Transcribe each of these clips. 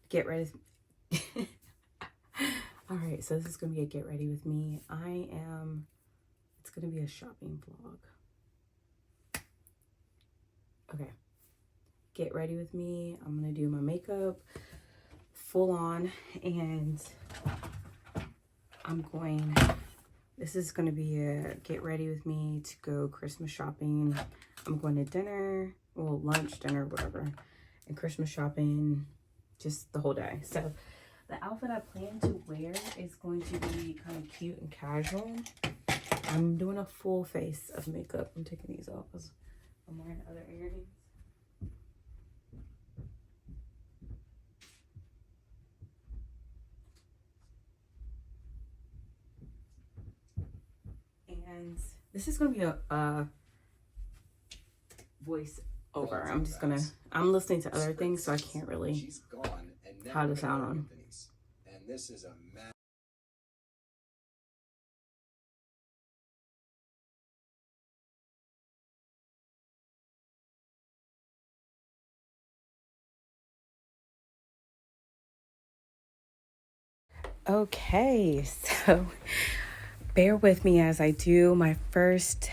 get ready. All right, so this is gonna be a get ready with me. It's gonna be a shopping vlog. Okay, get ready with me. I'm gonna do my makeup full on, and this is gonna be a get ready with me to go Christmas shopping. I'm going to dinner, well, lunch, dinner, whatever, and Christmas shopping just the whole day. So the outfit I plan to wear is going to be kind of cute and casual. I'm doing a full face of makeup. I'm taking these off because I'm wearing other earrings. And this is going to be a voice over. I'm listening to other things, so I can't really how to sound on. And this is a mess. Okay, so bear with me as I do my first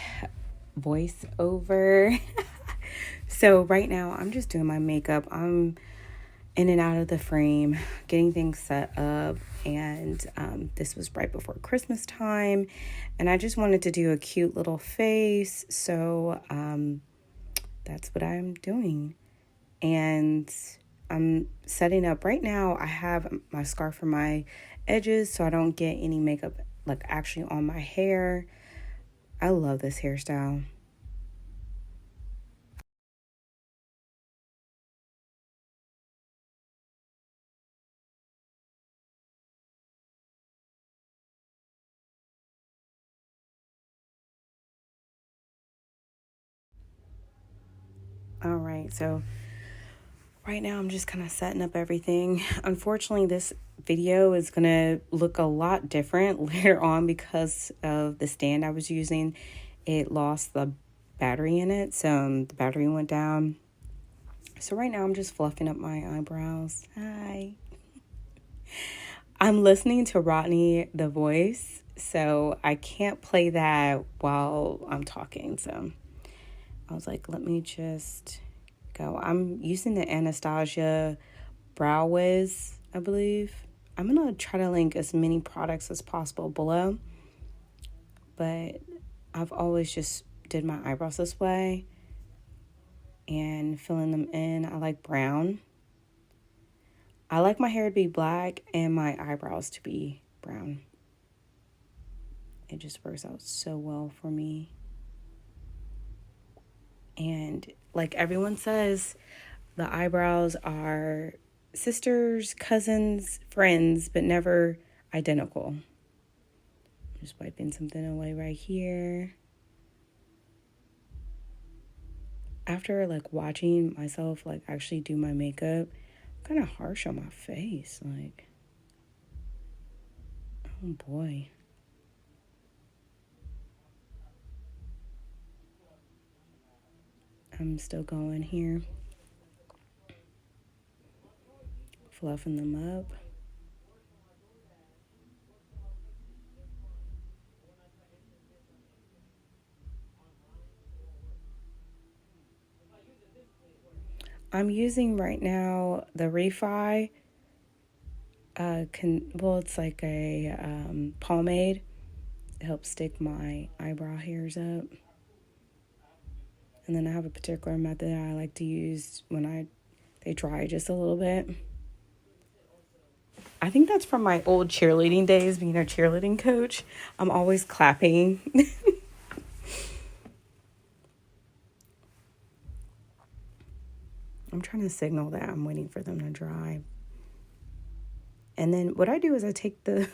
voiceover. So right now I'm just doing my makeup. I'm in and out of the frame, getting things set up, and this was right before Christmas time, and I just wanted to do a cute little face, so that's what I'm doing. And I'm setting up right now. I have my scarf for my edges so I don't get any makeup like actually on my hair. I love this hairstyle. All right, so right now I'm just kind of setting up everything. Unfortunately, this video is going to look a lot different later on because of the stand I was using. It lost the battery in it, so the battery went down. So right now I'm just fluffing up my eyebrows. Hi. I'm listening to Rodney the Voice, so I can't play that while I'm talking. So I was like, let me just go. I'm using the Anastasia Brow Wiz, I believe. I'm going to try to link as many products as possible below, but I've always just did my eyebrows this way and filling them in. I like brown. I like my hair to be black and my eyebrows to be brown. It just works out so well for me. And like everyone says, the eyebrows are sisters, cousins, friends, but never identical. I'm just wiping something away right here. After like watching myself like actually do my makeup, I'm kind of harsh on my face. Like, oh boy. I'm still going here. Fluffing them up. I'm using right now the Refi. It's like a pomade. It helps stick my eyebrow hairs up. And then I have a particular method I like to use when they dry just a little bit. I think that's from my old cheerleading days, being a cheerleading coach. I'm always clapping. I'm trying to signal that I'm waiting for them to dry. And then what I do is I take the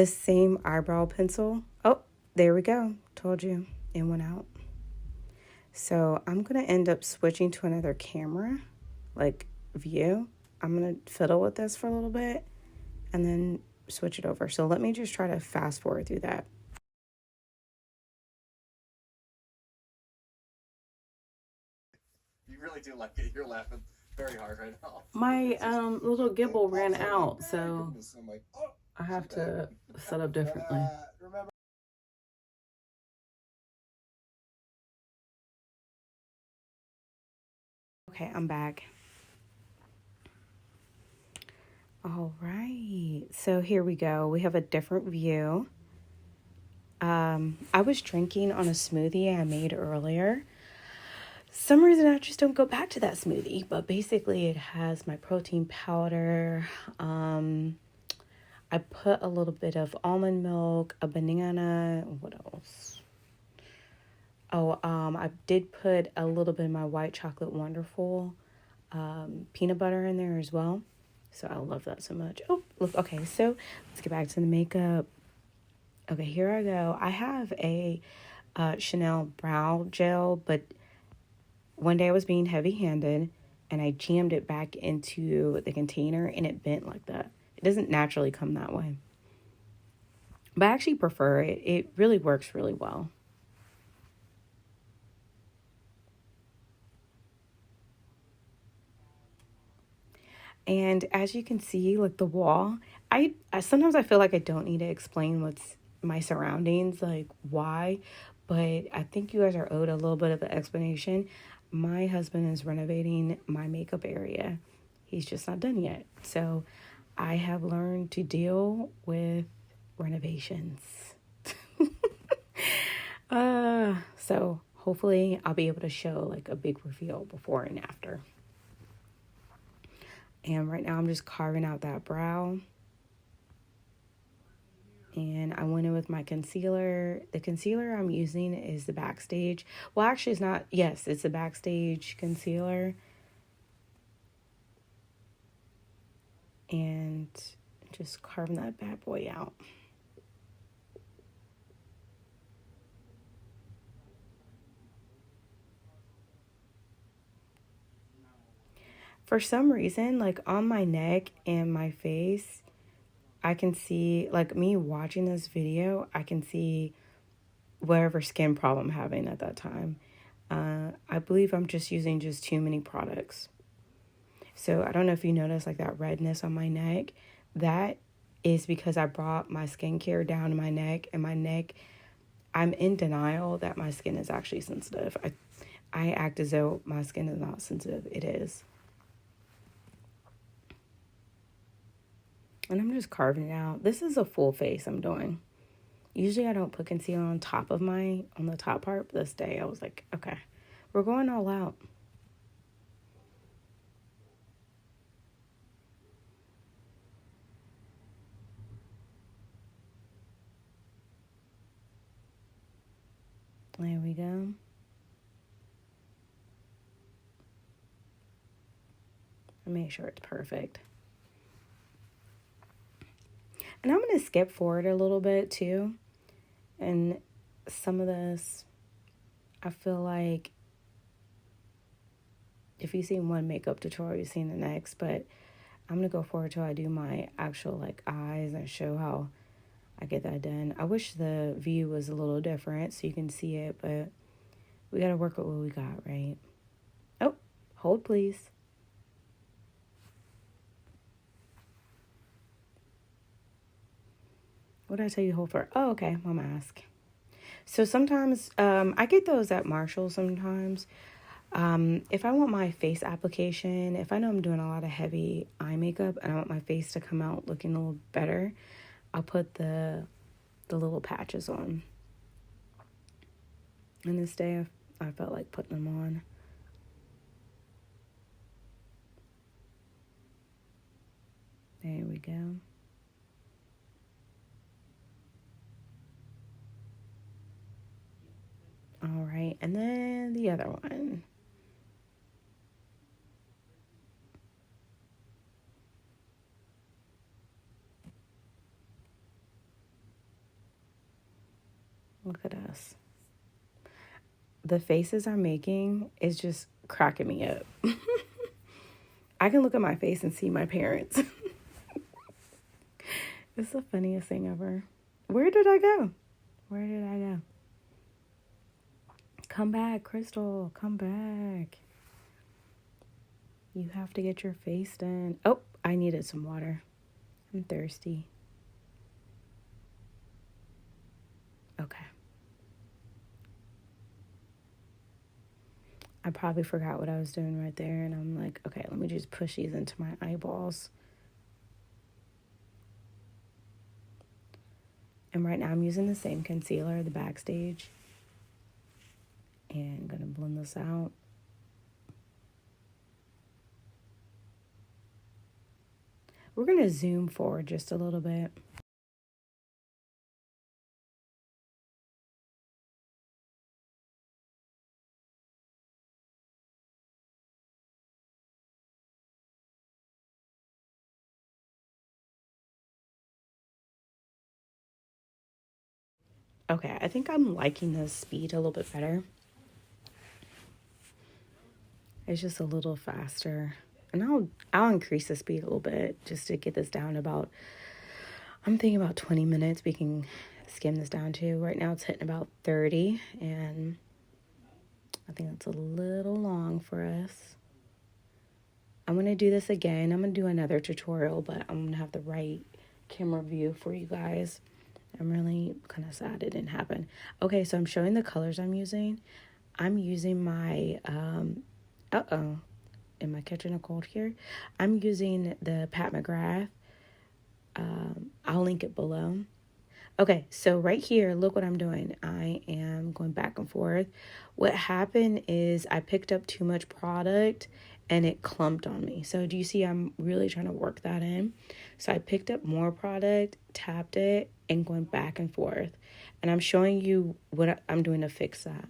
same eyebrow pencil. Oh, there we go. Told you. It went out. So I'm going to end up switching to another camera, like view. I'm going to fiddle with this for a little bit and then switch it over. So let me just try to fast forward through that. You really do like it. You're laughing. My little gimbal ran out, so I have to set up differently. Okay, I'm back. All right, so here we go. We have a different view. I was drinking on a smoothie I made earlier. Some reason I just don't go back to that smoothie, but basically it has my protein powder. I put a little bit of almond milk, a banana. What else? Oh, I did put a little bit of my white chocolate wonderful peanut butter in there as well. So I love that so much. Oh, look. Okay, so let's get back to the makeup. Okay, here I go. I have a Chanel brow gel, but one day I was being heavy-handed and I jammed it back into the container and it bent like that. It doesn't naturally come that way. But I actually prefer it. It really works really well. And as you can see, like the wall, I sometimes I feel like I don't need to explain what's my surroundings, like why, but I think you guys are owed a little bit of an explanation. My husband is renovating my makeup area. He's just not done yet. So I have learned to deal with renovations. So hopefully I'll be able to show like a big reveal before and after. And right now I'm just carving out that brow. And I went in with my concealer. The concealer I'm using is the Backstage. Well, actually, it's not. Yes, it's the Backstage concealer. And just carving that bad boy out. For some reason, like on my neck and my face, I can see, like me watching this video, I can see whatever skin problem I'm having at that time. I believe I'm just using just too many products. So I don't know if you notice like that redness on my neck. That is because I brought my skincare down to my neck, and my neck, I'm in denial that my skin is actually sensitive. I act as though my skin is not sensitive. It is. And I'm just carving it out. This is a full face I'm doing. Usually I don't put concealer on the top part, but this day I was like, okay, we're going all out. There we go. I make sure it's perfect. And I'm going to skip forward a little bit too. And some of this, I feel like if you've seen one makeup tutorial, you've seen the next. But I'm going to go forward till I do my actual like eyes and show how I get that done. I wish the view was a little different so you can see it. But we got to work with what we got, right? Oh, hold please. What did I tell you to hold for? Oh, okay, my mask. So sometimes I get those at Marshall sometimes. If I want my face application, if I know I'm doing a lot of heavy eye makeup and I want my face to come out looking a little better, I'll put the little patches on. And this day I felt like putting them on. There we go. All right, and then the other one. Look at us. The faces I'm making is just cracking me up. I can look at my face and see my parents. It's the funniest thing ever. Where did I go? Where did I go? Come back, Crystal. Come back. You have to get your face done. Oh, I needed some water. I'm thirsty. Okay. I probably forgot what I was doing right there, and I'm like, okay, let me just push these into my eyeballs. And right now I'm using the same concealer, the Backstage. And I'm going to blend this out. We're going to zoom forward just a little bit. Okay, I think I'm liking the speed a little bit better. It's just a little faster. And I'll increase the speed a little bit just to get this down to about, I'm thinking about 20 minutes we can skim this down to. Right now it's hitting about 30, and I think that's a little long for us. I'm going to do this again. I'm going to do another tutorial, but I'm going to have the right camera view for you guys. I'm really kind of sad it didn't happen. Okay, so I'm showing the colors I'm using. I'm using my, am I catching a cold here? I'm using the Pat McGrath. I'll link it below. Okay, so right here, look what I'm doing. I am going back and forth. What happened is I picked up too much product and it clumped on me. So do you see I'm really trying to work that in? So I picked up more product, tapped it, and going back and forth. And I'm showing you what I'm doing to fix that.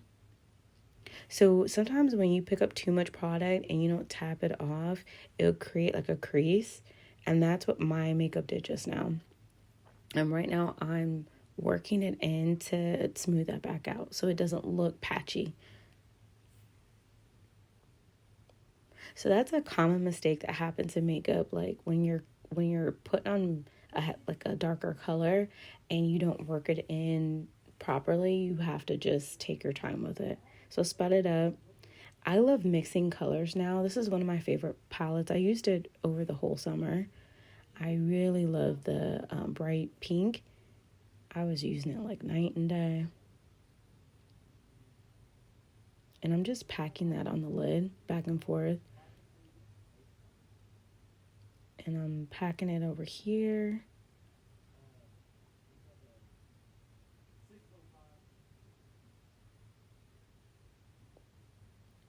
So sometimes when you pick up too much product and you don't tap it off, it'll create like a crease. And that's what my makeup did just now. And right now I'm working it in to smooth that back out so it doesn't look patchy. So that's a common mistake that happens in makeup, like when you're putting on a darker color and you don't work it in properly, you have to just take your time with it. So spud it up. I love mixing colors now. This is one of my favorite palettes. I used it over the whole summer. I really love the bright pink. I was using it like night and day. And I'm just packing that on the lid back and forth. And I'm packing it over here.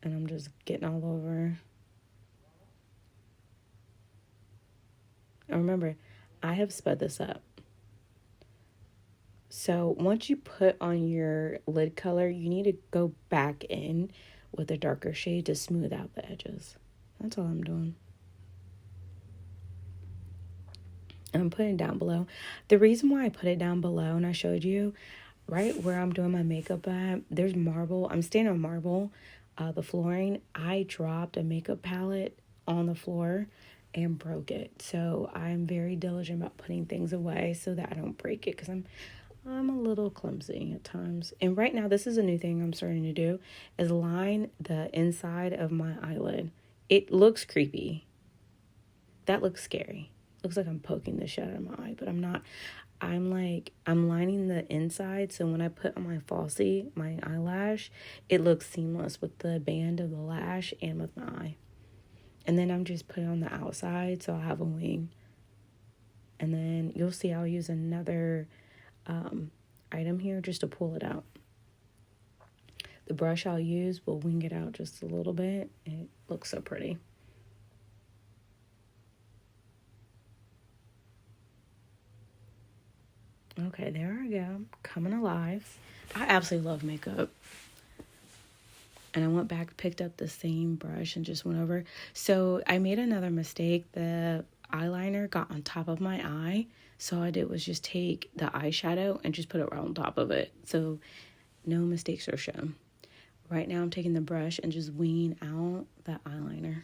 And I'm just getting all over. And remember, I have sped this up. So once you put on your lid color, you need to go back in with a darker shade to smooth out the edges. That's all I'm doing. And I'm putting it down below. The reason why I put it down below, and I showed you, right where I'm doing my makeup at, there's marble. I'm standing on marble, the flooring. I dropped a makeup palette on the floor and broke it. So I'm very diligent about putting things away so that I don't break it, because I'm a little clumsy at times. And right now, this is a new thing I'm starting to do, is line the inside of my eyelid. It looks creepy. That looks scary. Looks like I'm poking the shit out of my eye, but I'm not. I'm lining the inside, so when I put on my falsie, my eyelash, it looks seamless with the band of the lash and with my eye. And then I'm just putting on the outside, so I'll have a wing. And then you'll see I'll use another item here just to pull it out. The brush I'll use will wing it out just a little bit. It looks so pretty. Okay, there I go. Coming alive. I absolutely love makeup. And I went back, picked up the same brush and just went over. So I made another mistake. The eyeliner got on top of my eye. So all I did was just take the eyeshadow and just put it right on top of it. So no mistakes are shown. Right now I'm taking the brush and just winging out that eyeliner.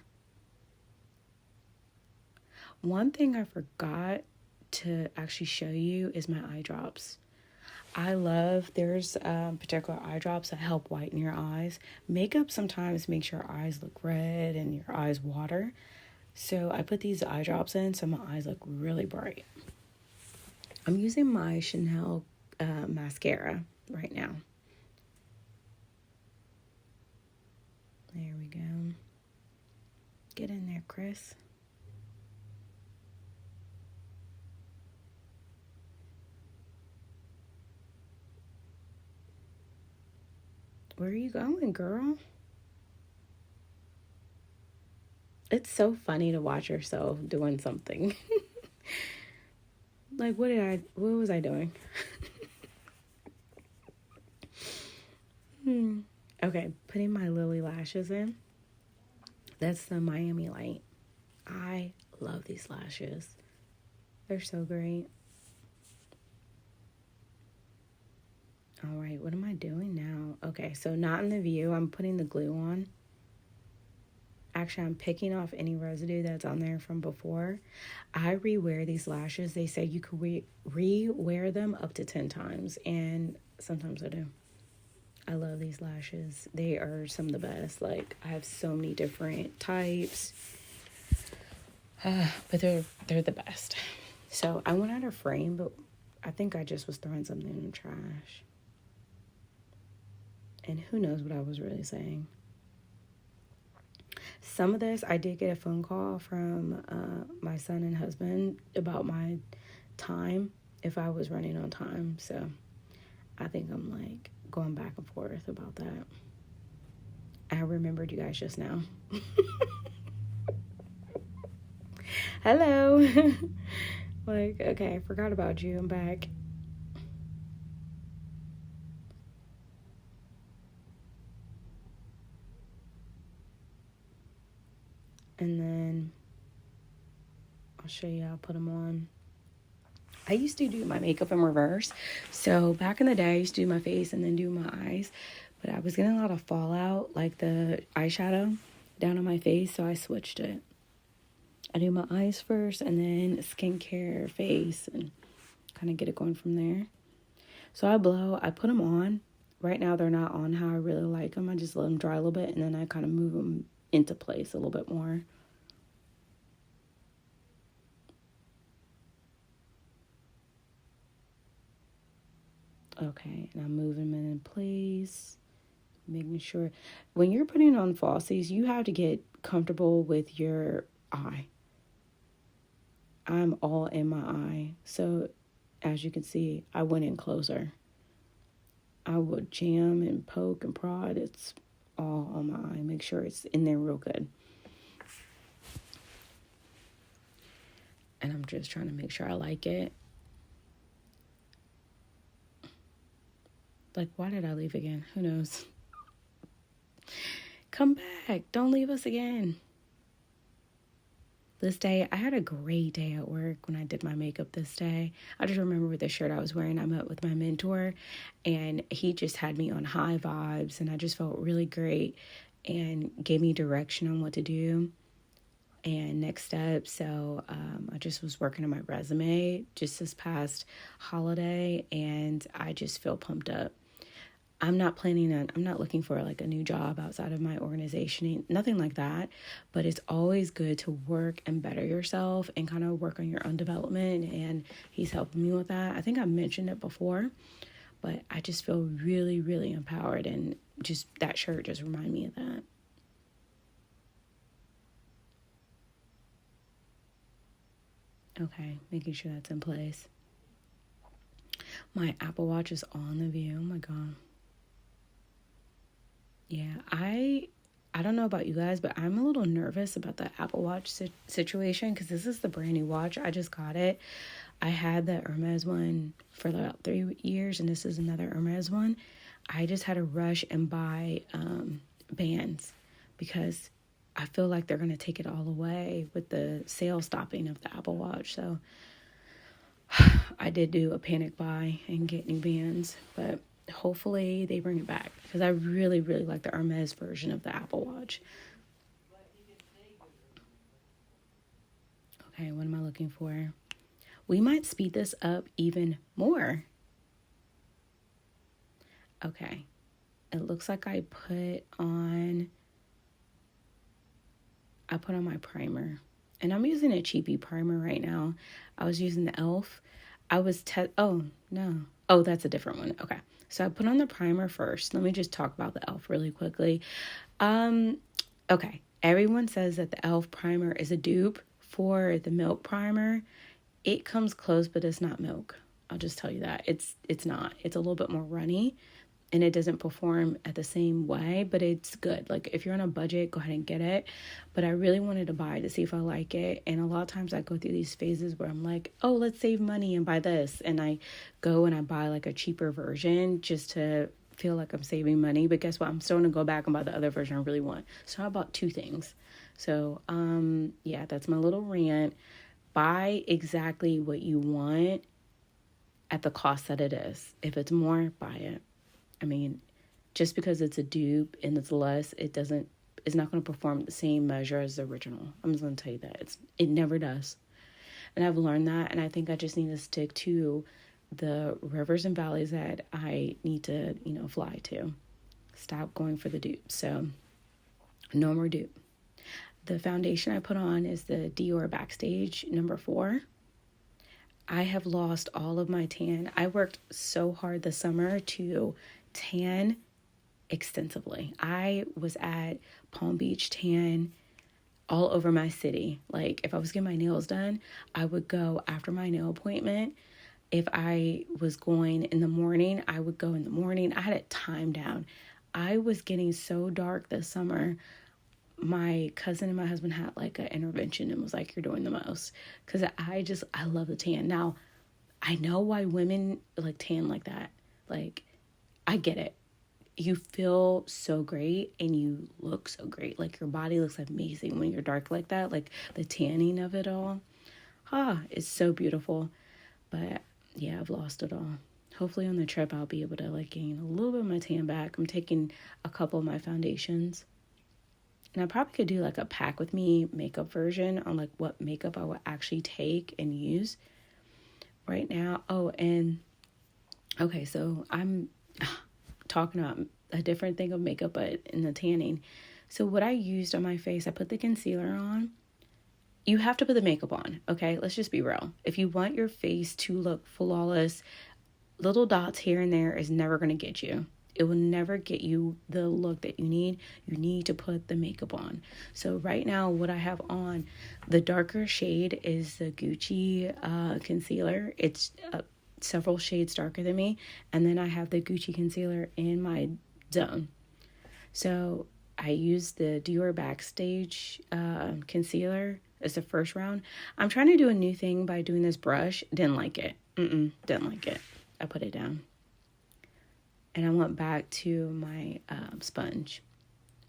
One thing I forgot to actually show you is my eye drops. I love, there's particular eye drops that help whiten your eyes. Makeup sometimes makes your eyes look red and your eyes water. So I put these eye drops in so my eyes look really bright. I'm using my Chanel mascara right now. There we go. Get in there, Chris. Where are you going, girl? It's so funny to watch yourself doing something. Like, what was I doing? Okay, putting my Lily lashes in. That's the Miami Light. I love these lashes. They're so great. All right, what am I doing now? Okay, so not in the view. I'm putting the glue on. Actually, I'm picking off any residue that's on there from before. I rewear these lashes. They say you could re-wear them up to 10 times, and sometimes I do. I love these lashes. They are some of the best. Like, I have so many different types, but they're the best. So I went out of frame, but I think I just was throwing something in the trash. And who knows what I was really saying. Some of this, I did get a phone call from my son and husband about my time, if I was running on time. So I think I'm like going back and forth about that. I remembered you guys just now. Hello. Like, okay, I forgot about you. I'm back. And then I'll show you how I put them on. I used to do my makeup in reverse. So back in the day, I used to do my face and then do my eyes. But I was getting a lot of fallout, like the eyeshadow down on my face. So I switched it. I do my eyes first and then skincare, face, and kind of get it going from there. So I put them on. Right now, they're not on how I really like them. I just let them dry a little bit and then I kind of move them into place a little bit more. Okay, and I'm moving them in place, making sure when you're putting on falsies, you have to get comfortable with your eye. I'm all in my eye. So as you can see, I went in closer. I would jam and poke and prod. It's all on my eye. Make sure it's in there real good. And I'm just trying to make sure I like it. Like, why did I leave again? Who knows? Come back. Don't leave us again. This day, I had a great day at work when I did my makeup this day. I just remember with the shirt I was wearing, I met with my mentor, and he just had me on high vibes, and I just felt really great and gave me direction on what to do and next steps. So I just was working on my resume just this past holiday, and I just feel pumped up. I'm not looking for like a new job outside of my organization, nothing like that. But it's always good to work and better yourself and kind of work on your own development. And he's helping me with that. I think I mentioned it before, but I just feel really, really empowered. And just that shirt just reminded me of that. Okay, making sure that's in place. My Apple Watch is on the view. Oh my God. Yeah, I don't know about you guys, but I'm a little nervous about the Apple Watch situation because this is the brand new watch. I just got it. I had the Hermes one for about 3 years, and this is another Hermes one. I just had to rush and buy bands because I feel like they're going to take it all away with the sale stopping of the Apple Watch. So I did do a panic buy and get new bands, but hopefully they bring it back because I really, really like the Hermes version of the Apple Watch. Okay, what am I looking for? We might speed this up even more. Okay. It looks like I put on my primer. And I'm using a cheapy primer right now. I was using the e.l.f. Oh, no. Oh, that's a different one. Okay. So I put on the primer first. Let me just talk about the e.l.f. really quickly. Okay. Everyone says that the e.l.f. primer is a dupe for the Milk primer. It comes close, but it's not Milk. I'll just tell you that. It's not. It's a little bit more runny. And it doesn't perform at the same way, but it's good. Like, if you're on a budget, go ahead and get it. But I really wanted to buy it to see if I like it. And a lot of times I go through these phases where I'm like, oh, let's save money and buy this. And I go and I buy like a cheaper version just to feel like I'm saving money. But guess what? I'm still going to go back and buy the other version I really want. So I bought two things. So, yeah, that's my little rant. Buy exactly what you want at the cost that it is. If it's more, buy it. I mean, just because it's a dupe and it's less, it's not going to perform the same measure as the original. I'm just going to tell you that. It never does. And I've learned that, and I think I just need to stick to the rivers and valleys that I need to, fly to. Stop going for the dupe. So, no more dupe. The foundation I put on is the Dior Backstage number 4. I have lost all of my tan. I worked so hard this summer to tan extensively. I was at Palm Beach Tan all over my city. Like, if I was getting my nails done, I would go after my nail appointment. If I was going in the morning, I would go in the morning. I had it timed down. I was getting so dark this summer. My cousin and my husband had like an intervention and was like, you're doing the most. Because I love the tan. Now, I know why women like tan like that. Like, I get it. You feel so great and you look so great. Like, your body looks amazing when you're dark like that. Like, the tanning of it all. It's so beautiful. But yeah, I've lost it all. Hopefully on the trip I'll be able to like gain a little bit of my tan back. I'm taking a couple of my foundations. And I probably could do like a pack with me makeup version on like what makeup I would actually take and use right now. Oh, and okay, so I'm talking about a different thing of makeup, but in the tanning. So what I used on my face, I put the concealer on. You have to put the makeup on, okay? Let's just be real. If you want your face to look flawless, little dots here and there is never going to get you. It will never get you the look that you need. You need to put the makeup on. So right now, what I have on, the darker shade is the Gucci concealer. It's several shades darker than me. And then I have the Gucci concealer in my zone. So I used the Dior Backstage concealer as the first round. I'm trying to do a new thing by doing this brush. Didn't like it. Didn't like it. I put it down. And I went back to my sponge.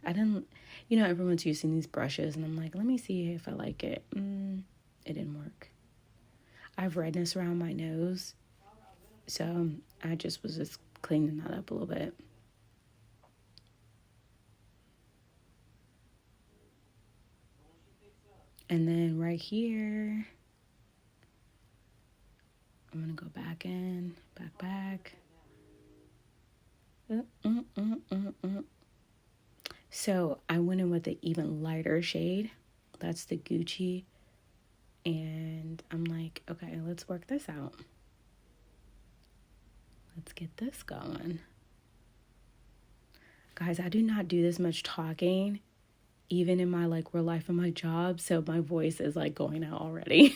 I didn't, everyone's using these brushes. And I'm like, let me see if I like it. It didn't work. I have redness around my nose. So I was just cleaning that up a little bit. And then right here, I'm going to go back in, back. So I went in with an even lighter shade. That's the Gucci. And I'm like, okay, let's work this out. Let's get this going. Guys, I do not do this much talking, even in my like real life and my job. So my voice is like going out already.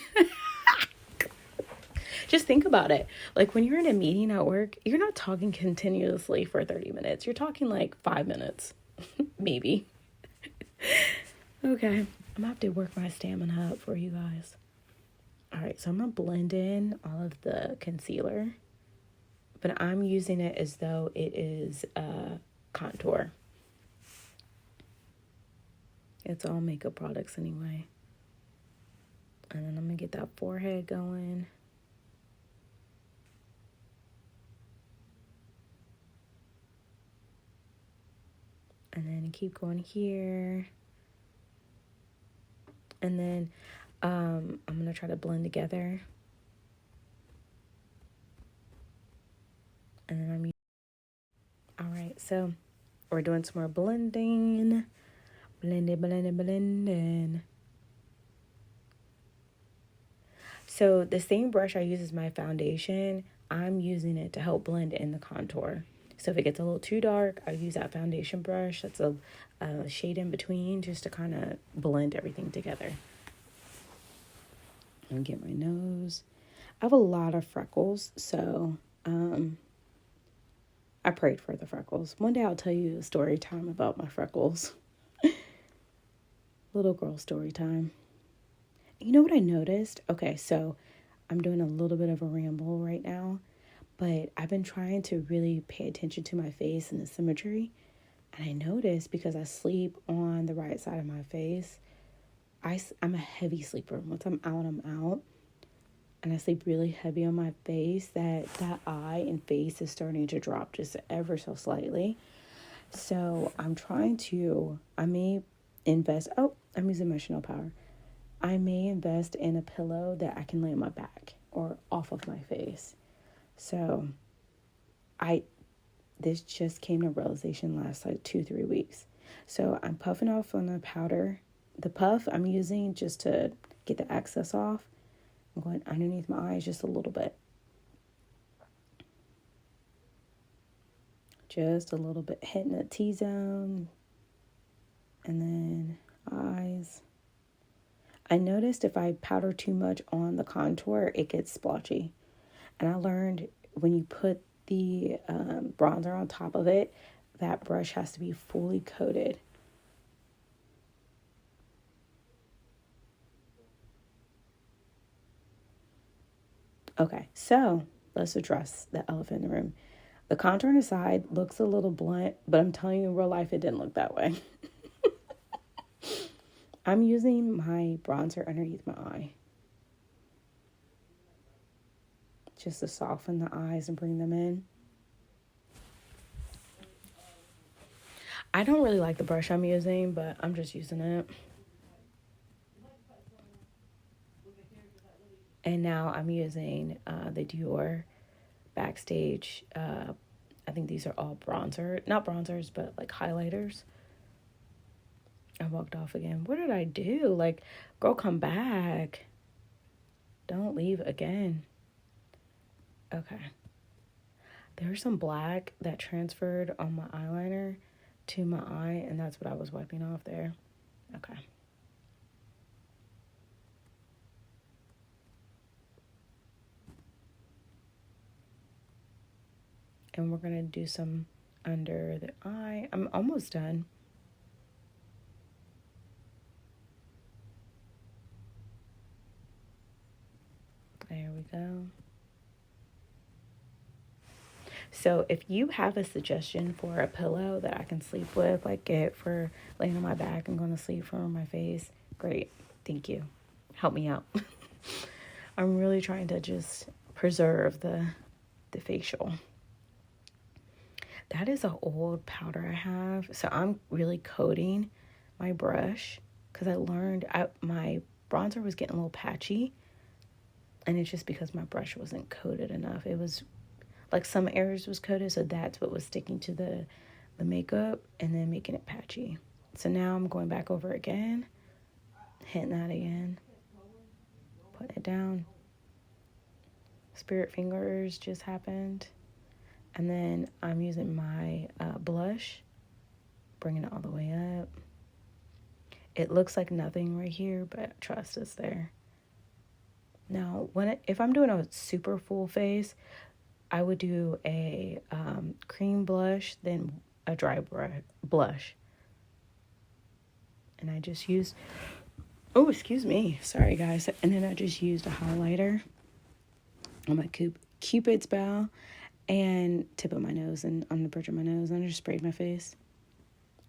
Just think about it. Like, when you're in a meeting at work, you're not talking continuously for 30 minutes. You're talking like 5 minutes, maybe. Okay, I'm gonna have to work my stamina up for you guys. All right, so I'm gonna blend in all of the concealer, but I'm using it as though it is contour. It's all makeup products anyway. And then I'm gonna get that forehead going. And then keep going here. And then I'm going to try to blend together. And then so we're doing some more blending. Blending. So the same brush I use as my foundation, I'm using it to help blend in the contour. So if it gets a little too dark, I use that foundation brush. That's a shade in between just to kind of blend everything together. And get my nose. I have a lot of freckles, so I prayed for the freckles. One day I'll tell you a story time about my freckles. Little girl story time. You know what I noticed? Okay, so I'm doing a little bit of a ramble right now, but I've been trying to really pay attention to my face and the symmetry. And I noticed because I sleep on the right side of my face, I'm a heavy sleeper. Once I'm out. And I sleep really heavy on my face, that eye and face is starting to drop just ever so slightly. So I may invest, I'm using my Chanel Power. I may invest in a pillow that I can lay on my back or off of my face. So this just came to realization last 2-3 weeks. So I'm puffing off on the powder. The puff I'm using just to get the excess off. I'm going underneath my eyes just a little bit. Just a little bit, hitting the T-zone. And then eyes. I noticed if I powder too much on the contour, it gets splotchy. And I learned when you put the bronzer on top of it, that brush has to be fully coated. Okay, so let's address the elephant in the room. The contour on the side looks a little blunt, but I'm telling you in real life, it didn't look that way. I'm using my bronzer underneath my eye, just to soften the eyes and bring them in. I don't really like the brush I'm using, but I'm just using it. And now I'm using the Dior Backstage. I think these are all not bronzers, but like highlighters. I walked off again. What did I do? Like, girl, come back. Don't leave again. Okay. There's some black that transferred on my eyeliner to my eye, and that's what I was wiping off there. Okay. And we're going to do some under the eye. I'm almost done. There we go. So if you have a suggestion for a pillow that I can sleep with, like get for laying on my back and going to sleep for my face, great. Thank you. Help me out. I'm really trying to just preserve the facial. That is an old powder I have. So I'm really coating my brush because I learned my bronzer was getting a little patchy. And it's just because my brush wasn't coated enough. It was like some areas was coated, so that's what was sticking to the makeup and then making it patchy. So now I'm going back over again, hitting that again, putting it down. Spirit fingers just happened. And then I'm using my blush, bringing it all the way up. It looks like nothing right here, but trust it's there. Now, if I'm doing a super full face, I would do a cream blush, then a dry blush. And I just used, excuse me. Sorry, guys. And then I just used a highlighter on my Cupid's bow and tip of my nose and on the bridge of my nose. And I just sprayed my face.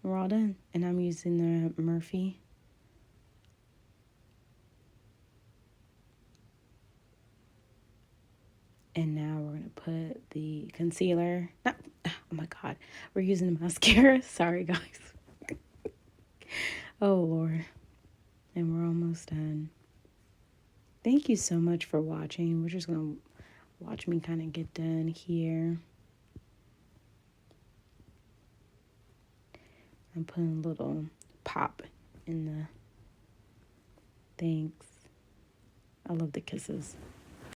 We're all done. And I'm using the Murphy. And now we're going to put the concealer. Oh my God. We're using the mascara. Sorry, guys. Oh, Lord. And we're almost done. Thank you so much for watching. We're just going to watch me kind of get done here. I'm putting a little pop in the thanks. I love the kisses.